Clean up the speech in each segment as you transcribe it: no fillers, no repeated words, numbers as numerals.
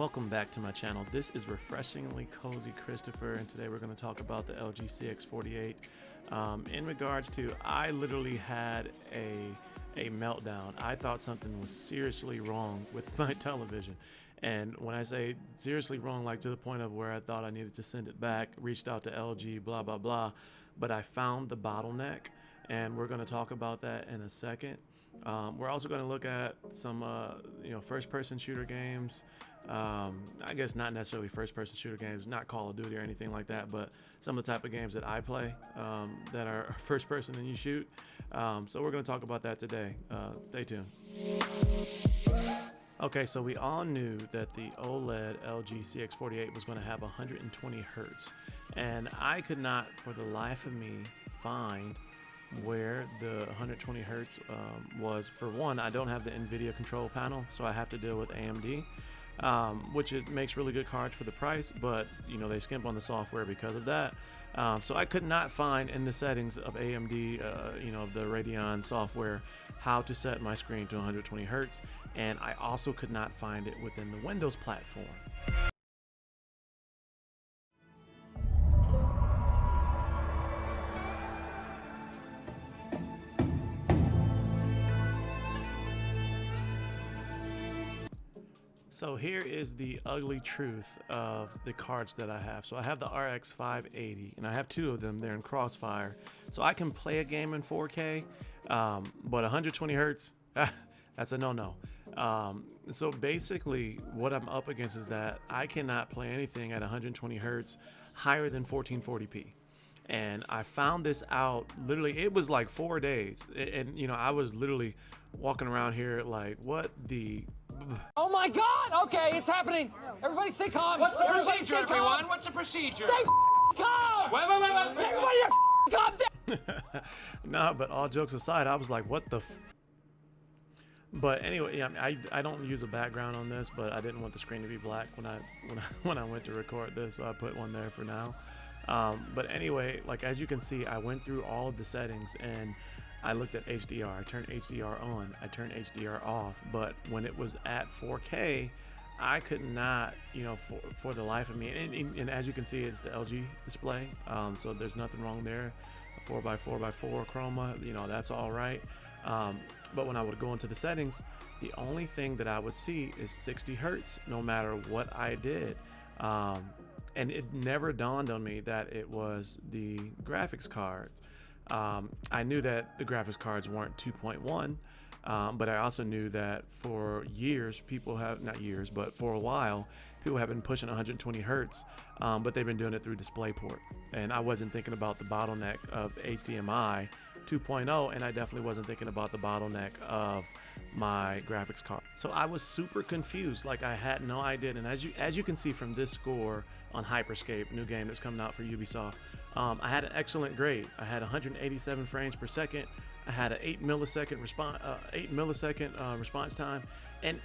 Welcome back to my channel. This is Refreshingly Cozy Christopher, and today we're going to talk about the LG CX48. In regards to, I literally had a meltdown. I thought something was seriously wrong with my television. And when I say seriously wrong, like to the point of where I thought I needed to send it back, reached out to LG, blah, blah, blah. But I found the bottleneck, and we're going to talk about that in a second. We're also going to look at some, first-person shooter games. I guess not necessarily first-person shooter games, not Call of Duty or anything like that, but some of the type of games that I play that are first-person and you shoot. So we're going to talk about that today. Stay tuned. Okay, so we all knew that the OLED LG CX48 was going to have 120 hertz, and I could not, for the life of me, find where the 120 hertz was. For one, I don't have the NVIDIA control panel, so I have to deal with AMD, which it makes really good cards for the price, but they skimp on the software because of that. So I could not find in the settings of AMD, of the Radeon software, how to set my screen to 120 hertz, and I also could not find it within the Windows platform. So here is the ugly truth of the cards that I have. So I have the RX 580, and I have two of them. They're in Crossfire. So I can play a game in 4K, but 120 hertz, that's a no-no. So basically what I'm up against is that I cannot play anything at 120 hertz higher than 1440p. And I found this out, literally, it was like 4 days. And I was literally walking around here like, what the... Oh my God! Okay, it's happening. Everybody stay calm. What's the procedure, everyone? What's the procedure? Stay calm! Wait. Everybody calm down! No, but all jokes aside, I was like, what the But anyway, yeah, I don't use a background on this, but I didn't want the screen to be black when I went to record this, so I put one there for now. But anyway, like as you can see, I went through all of the settings and I looked at HDR. I turned HDR on, I turned HDR off, but when it was at 4K, I could not, for the life of me, and as you can see, it's the LG display, so there's nothing wrong there. A 4x4x4 chroma, that's all right. But when I would go into the settings, the only thing that I would see is 60 hertz, no matter what I did. And it never dawned on me that it was the graphics cards. I knew that the graphics cards weren't 2.1, but I also knew that for years, for a while, people have been pushing 120 hertz, but they've been doing it through DisplayPort. And I wasn't thinking about the bottleneck of HDMI 2.0, and I definitely wasn't thinking about the bottleneck of my graphics card. So I was super confused, like I had no idea. And as you can see from this score on Hyperscape, new game that's coming out for Ubisoft, I had an excellent grade. I had 187 frames per second. I had an 8 millisecond response time, and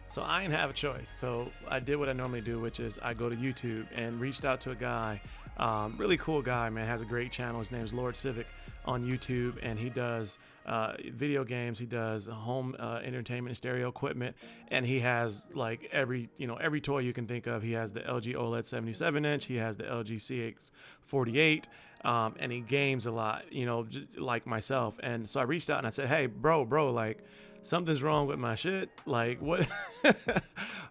so I didn't have a choice. So I did what I normally do, which is I go to YouTube and reached out to a guy, really cool guy, man, has a great channel. His name is Lord Civic on YouTube, and he does video games. He does home entertainment and stereo equipment, and he has like every toy you can think of. He has the LG OLED 77-inch. He has the LG CX48, and he games a lot, just like myself. And so I reached out and I said, hey, bro, like, something's wrong with my shit. Like, what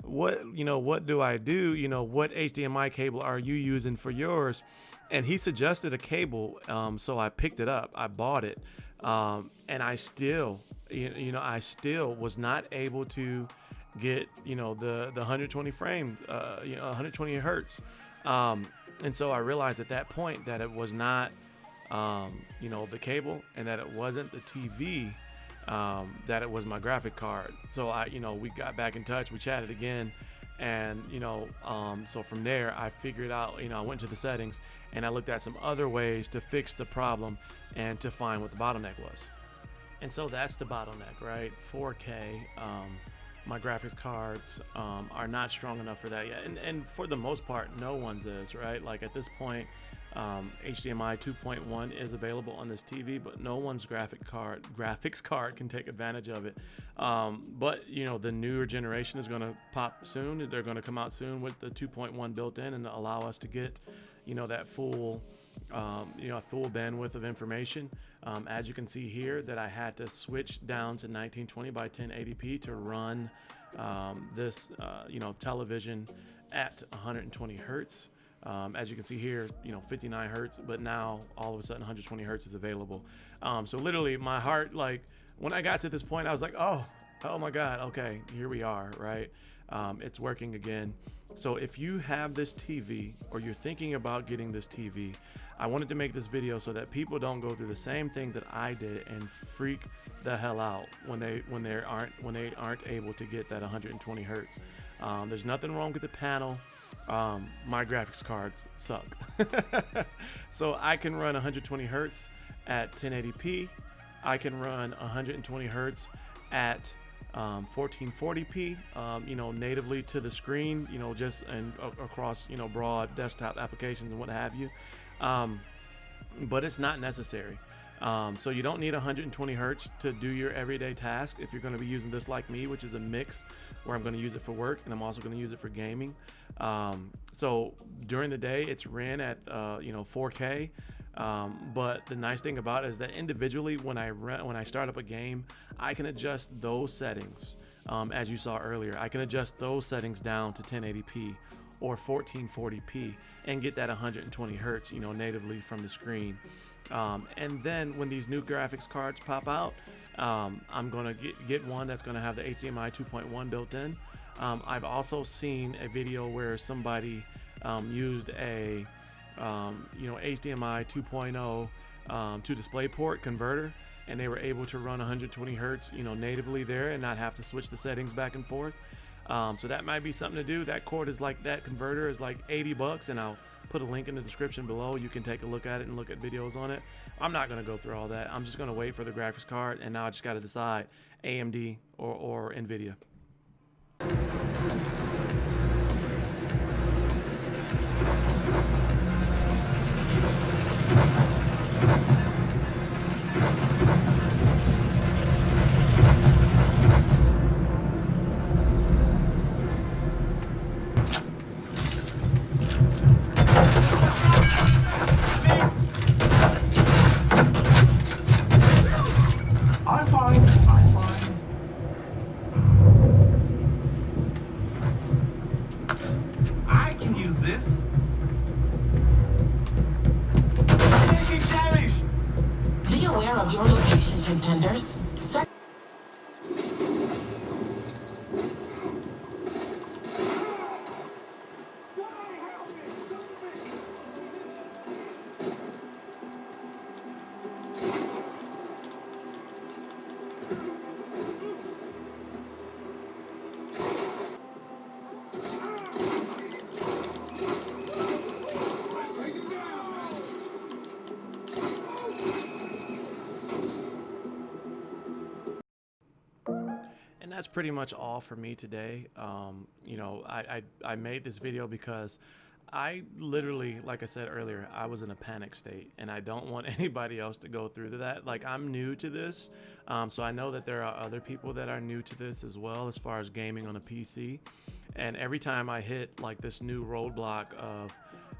what do I do? What HDMI cable are you using for yours? And he suggested a cable, so I picked it up. I bought it, and I still, I still was not able to get, the 120 frame, 120 hertz. And so I realized at that point that it was not, the cable, and that it wasn't the TV, that it was my graphic card. So we got back in touch, we chatted again, and so from there I figured out, I went to the settings and I looked at some other ways to fix the problem and to find what the bottleneck was. And so that's the bottleneck, right? 4K. My graphics cards are not strong enough for that yet, and for the most part no one's is, right? Like at this point, HDMI 2.1 is available on this TV, but no one's graphics card can take advantage of it. But you know, the newer generation is going to pop soon. They're going to come out soon with the 2.1 built in and allow us to get, you know, that full full bandwidth of information. As you can see here, that I had to switch down to 1920 by 1080p to run this television at 120 hertz. As you can see here, 59 hertz, but now all of a sudden 120 hertz is available. So literally my heart, like when I got to this point, I was like, oh my God, okay, here we are, right? It's working again. So if you have this TV or you're thinking about getting this TV, I wanted to make this video so that people don't go through the same thing that I did and freak the hell out when they aren't able to get that 120 hertz. There's nothing wrong with the panel. My graphics cards suck. So I can run 120 hertz at 1080p. I can run 120 hertz at 1440p, natively to the screen, just and across, broad desktop applications and what have you. But it's not necessary. So you don't need 120 hertz to do your everyday task if you're going to be using this like me, which is a mix where I'm going to use it for work and I'm also going to use it for gaming. So during the day it's ran at 4K. But the nice thing about it is that individually when I start up a game, I can adjust those settings. As you saw earlier, I can adjust those settings down to 1080p or 1440p and get that 120 hertz, natively from the screen. And then when these new graphics cards pop out, I'm gonna get one that's gonna have the HDMI 2.1 built in. I've also seen a video where somebody used a HDMI 2.0 to DisplayPort converter, and they were able to run 120 hertz, natively there and not have to switch the settings back and forth. So that might be something to do. That cord is like, that converter is like $80, and I'll put a link in the description below. You can take a look at it and look at videos on it. I'm not going to go through all that. I'm just going to wait for the graphics card, and now I just got to decide AMD or NVIDIA. I'm fine. I can use this. Taking damage. Be aware of your location, contenders. And that's pretty much all for me today. I made this video because I literally, like I said earlier, I was in a panic state, and I don't want anybody else to go through that. Like, I'm new to this, so I know that there are other people that are new to this as well, as far as gaming on a PC. And every time I hit like this new roadblock of,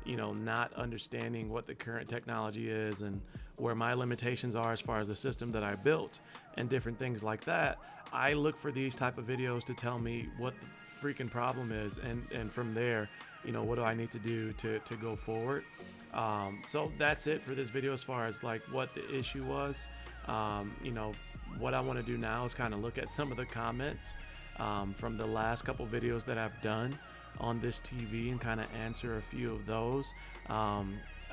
not understanding what the current technology is and where my limitations are as far as the system that I built and different things like that, I look for these type of videos to tell me what the freaking problem is, and from there, what do I need to do to go forward. So that's it for this video as far as like what the issue was. What I want to do now is kind of look at some of the comments from the last couple videos that I've done on this TV and kind of answer a few of those.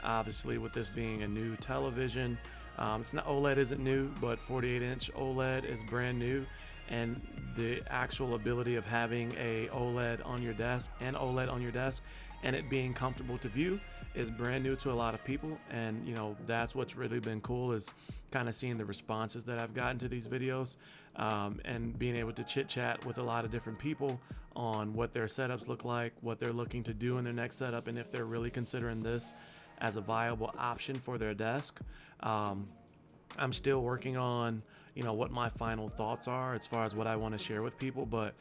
Obviously, with this being a new television, it's not, OLED isn't new, but 48-inch OLED is brand new, and the actual ability of having a OLED on your desk and it being comfortable to view is brand new to a lot of people. And that's what's really been cool, is kind of seeing the responses that I've gotten to these videos, and being able to chit chat with a lot of different people on what their setups look like, what they're looking to do in their next setup, and if they're really considering this as a viable option for their desk. I'm still working on, what my final thoughts are as far as what I want to share with people. But,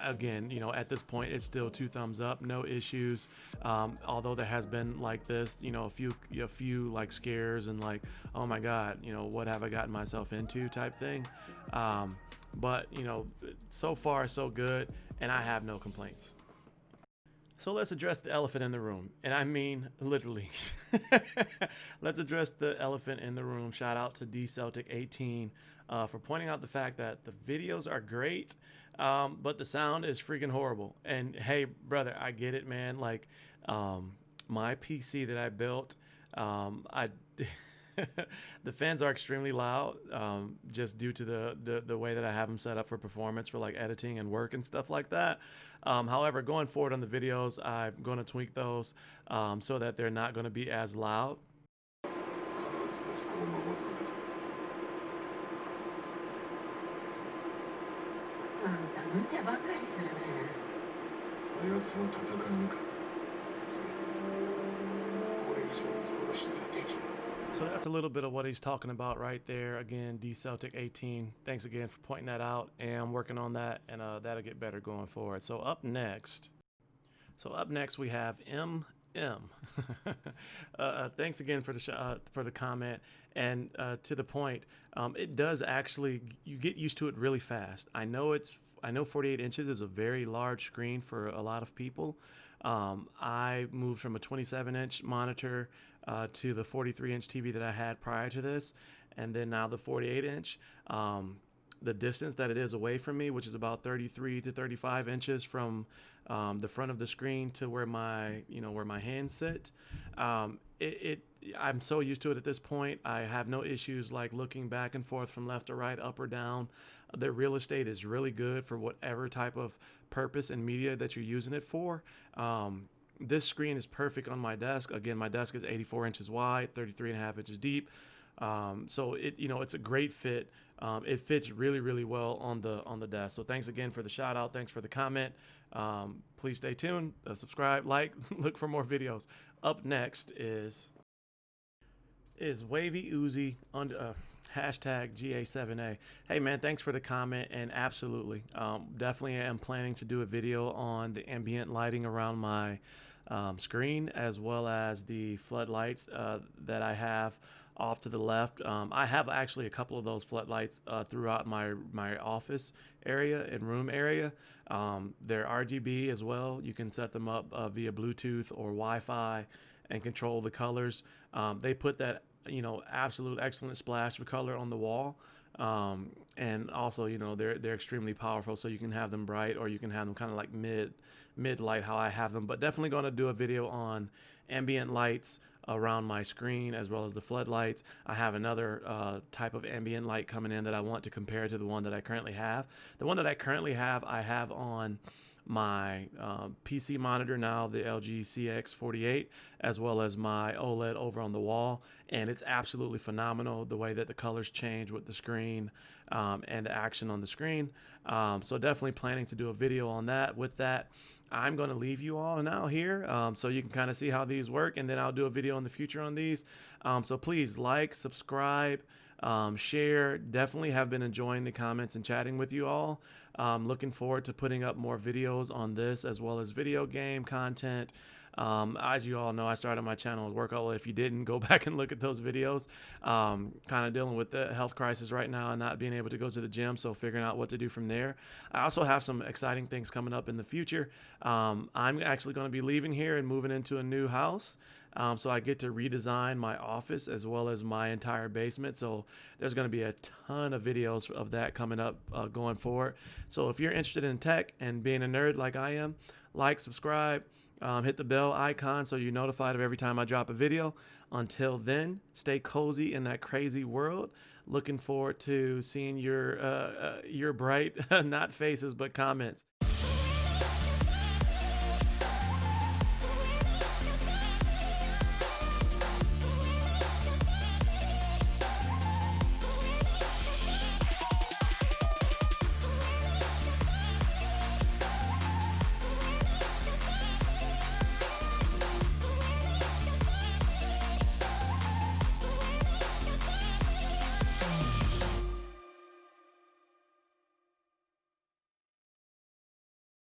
again, at this point, it's still 2 thumbs up, no issues. Although there has been like this, a few like scares and like, oh my God, what have I gotten myself into type thing. But, so far so good, and I have no complaints. So let's address the elephant in the room. And I mean, literally. Let's address the elephant in the room. Shout out to DCeltic18 for pointing out the fact that the videos are great, but the sound is freaking horrible. And hey, brother, I get it, man. Like, my PC that I built, the fans are extremely loud, just due to the way that I have them set up for performance for like editing and work and stuff like that. However, going forward on the videos, I'm going to tweak those so that they're not going to be as loud. あんた無茶ばかりするね。あやつは戦い抜かった。それにこれ以上見殺しにはできない。 So that's a little bit of what he's talking about right there. Again, DCeltic18, thanks again for pointing that out, and I'm working on that, and that'll get better going forward. So up next we have MM. Thanks again for the comment, and to the point. It does actually, you get used to it really fast. I know 48 inches is a very large screen for a lot of people. I moved from a 27-inch monitor to the 43-inch TV that I had prior to this, and then now the 48-inch. The distance that it is away from me, which is about 33 to 35 inches from the front of the screen to where my hands sit. I'm so used to it at this point. I have no issues like looking back and forth from left to right, up or down. The real estate is really good for whatever type of purpose and media that you're using it for. This screen is perfect on my desk. Again, my desk is 84 inches wide, 33.5 inches deep. So it's a great fit. It fits really, really well on the desk. So thanks again for the shout out. Thanks for the comment. Please stay tuned, subscribe, like, look for more videos. Up next is Wavy Uzi under hashtag GA7A. Hey man, thanks for the comment, and absolutely, definitely am planning to do a video on the ambient lighting around my screen, as well as the floodlights that I have off to the left. I have actually a couple of those floodlights throughout my office area and room area. They're RGB as well. You can set them up via Bluetooth or Wi-Fi and control the colors. They put that absolute excellent splash of color on the wall. And also, they're extremely powerful, so you can have them bright or you can have them kind of like mid light how I have them. But definitely going to do a video on ambient lights around my screen as well as the floodlights. I have another type of ambient light coming in that I want to compare to the one that I currently have. The one that I currently have, I have on my PC monitor now, the LG CX48, as well as my OLED over on the wall, and it's absolutely phenomenal the way that the colors change with the screen and the action on the screen. So definitely planning to do a video on that. With that, I'm going to leave you all now here so you can kind of see how these work, and then I'll do a video in the future on these. So please like, subscribe, share. Definitely have been enjoying the comments and chatting with you all. Looking forward to putting up more videos on this as well as video game content. As you all know, I started my channel with workout. If you didn't, go back and look at those videos. Kind of dealing with the health crisis right now and not being able to go to the gym, so figuring out what to do from there. I also have some exciting things coming up in the future. I'm actually going to be leaving here and moving into a new house. So I get to redesign my office as well as my entire basement. So there's going to be a ton of videos of that coming up going forward. So if you're interested in tech and being a nerd like I am, like, subscribe, hit the bell icon so you're notified of every time I drop a video. Until then, stay cozy in that crazy world. Looking forward to seeing your bright, not faces, but comments.